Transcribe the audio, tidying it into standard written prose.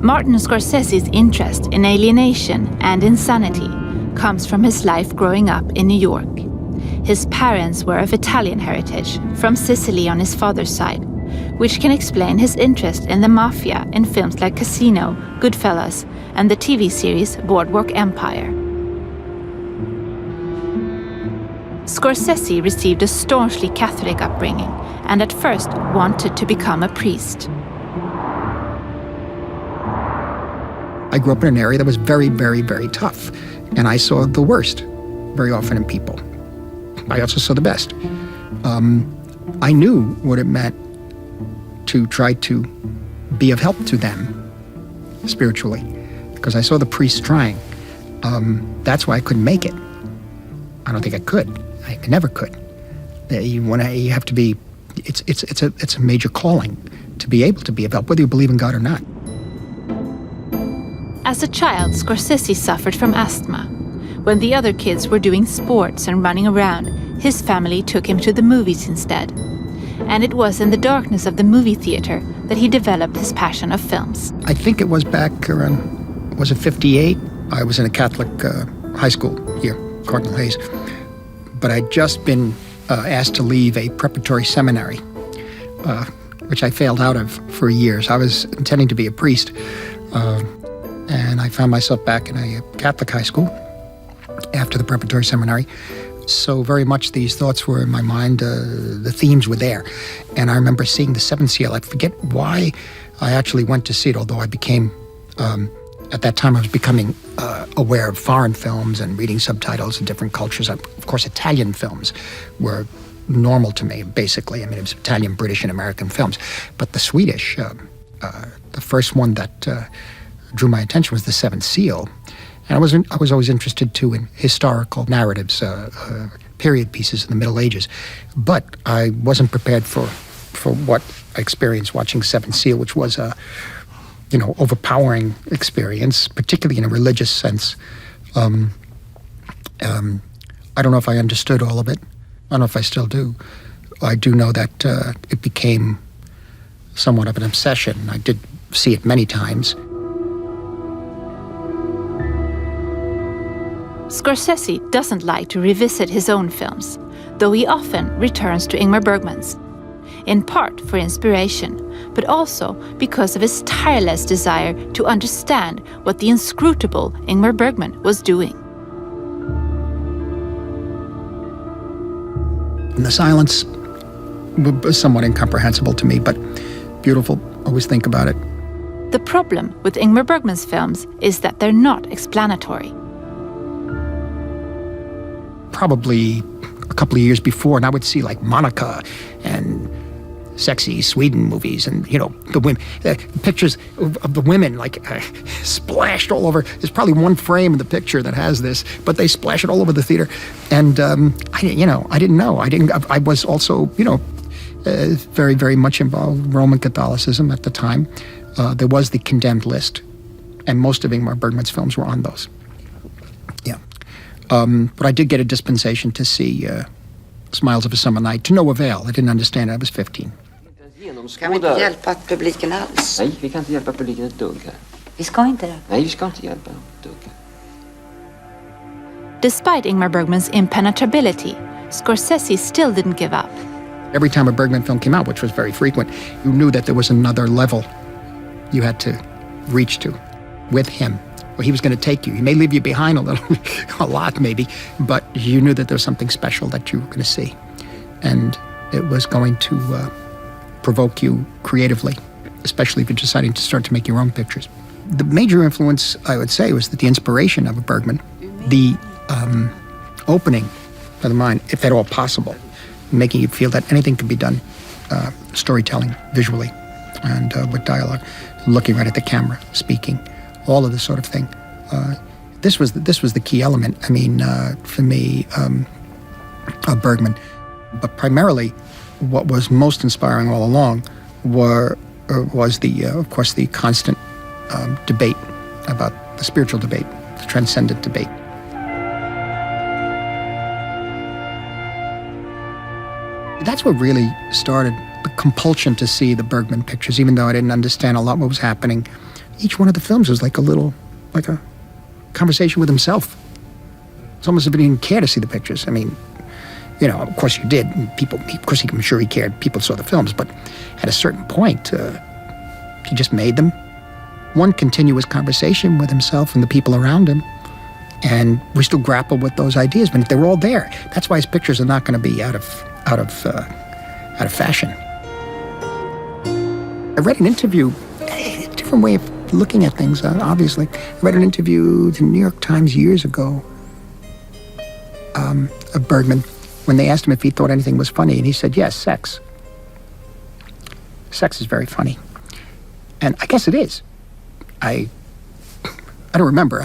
Martin Scorsese's interest in alienation and insanity comes from his life growing up in New York. His parents were of Italian heritage, from Sicily on his father's side, which can explain his interest in the Mafia in films like Casino, Goodfellas, and the TV series Boardwalk Empire. Scorsese received a staunchly Catholic upbringing and at first wanted to become a priest. I grew up in an area that was very, very, very tough, and I saw the worst very often in people. I also saw the best. I knew what it meant to try to be of help to them spiritually, because I saw the priests trying. That's why I couldn't make it. I don't think I could. I never could. You have to be. It's a major calling to be able to be of help, whether you believe in God or not. As a child, Scorsese suffered from asthma. When the other kids were doing sports and running around, his family took him to the movies instead. And it was in the darkness of the movie theater that he developed his passion of films. I think it was back around, was it 58? I was in a Catholic high school here, Cardinal Hayes. But I'd just been asked to leave a preparatory seminary, which I failed out of for years. I was intending to be a priest, and I found myself back in a Catholic high school after the preparatory seminary. So very much these thoughts were in my mind, the themes were there. And I remember seeing The Seventh Seal. I forget why I actually went to see it, although I became, at that time I was becoming aware of foreign films and reading subtitles of different cultures. Of course, Italian films were normal to me, basically. I mean, it was Italian, British, and American films. But the Swedish, the first one that drew my attention was The Seventh Seal. And I was always interested, too, in historical narratives, period pieces in the Middle Ages. But I wasn't prepared for what I experienced watching Seventh Seal, which was a, overpowering experience, particularly in a religious sense. I don't know if I understood all of it. I don't know if I still do. I do know that it became somewhat of an obsession. I did see it many times. Scorsese doesn't like to revisit his own films, though he often returns to Ingmar Bergman's. In part for inspiration, but also because of his tireless desire to understand what the inscrutable Ingmar Bergman was doing. And the silence was somewhat incomprehensible to me, but beautiful. Always think about it. The problem with Ingmar Bergman's films is that they're not explanatory. Probably a couple of years before, and I would see like Monica and sexy Sweden movies, and the women, pictures of the women like splashed all over. There's probably one frame in the picture that has this, but they splash it all over the theater. And I didn't know. I was also very, very much involved in Roman Catholicism at the time. There was the condemned list, and most of Ingmar Bergman's films were on those. Yeah. But I did get a dispensation to see Smiles of a Summer Night, to no avail. I didn't understand it. I was 15. Kan vi inte hjälpa publiken alls? Nej, vi kan inte hjälpa publiken ett dugg här. Vi ska inte det. Nej, vi ska inte hjälpa dem ett dugg. Despite Ingmar Bergman's impenetrability, Scorsese still didn't give up. Every time a Bergman film came out, which was very frequent, you knew that there was another level you had to reach to with him. Well, he was going to take you. He may leave you behind a little, a lot maybe, but you knew that there was something special that you were going to see. And it was going to provoke you creatively, especially if you're deciding to start to make your own pictures. The major influence, I would say, was that the inspiration of a Bergman, the opening of the mind, if at all possible, making you feel that anything can be done, storytelling, visually, and with dialogue, looking right at the camera, speaking, all of this sort of thing. This was the key element, I mean, for me, of Bergman. But primarily, what was most inspiring all along was of course, the constant debate about the spiritual debate, the transcendent debate. That's what really started the compulsion to see the Bergman pictures, even though I didn't understand a lot what was happening. each one of the films was like a conversation with himself. It's almost as if he didn't care to see the pictures. I mean, of course you did. And I'm sure he cared. People saw the films, but at a certain point, he just made them. One continuous conversation with himself and the people around him. And we still grapple with those ideas, but they're all there. That's why his pictures are not going to be out of fashion. I read an interview, a different way of looking at things, obviously. I read an interview in the New York Times years ago of Bergman, when they asked him if he thought anything was funny, and he said, yes, sex. Sex is very funny. And I guess it is. I don't remember.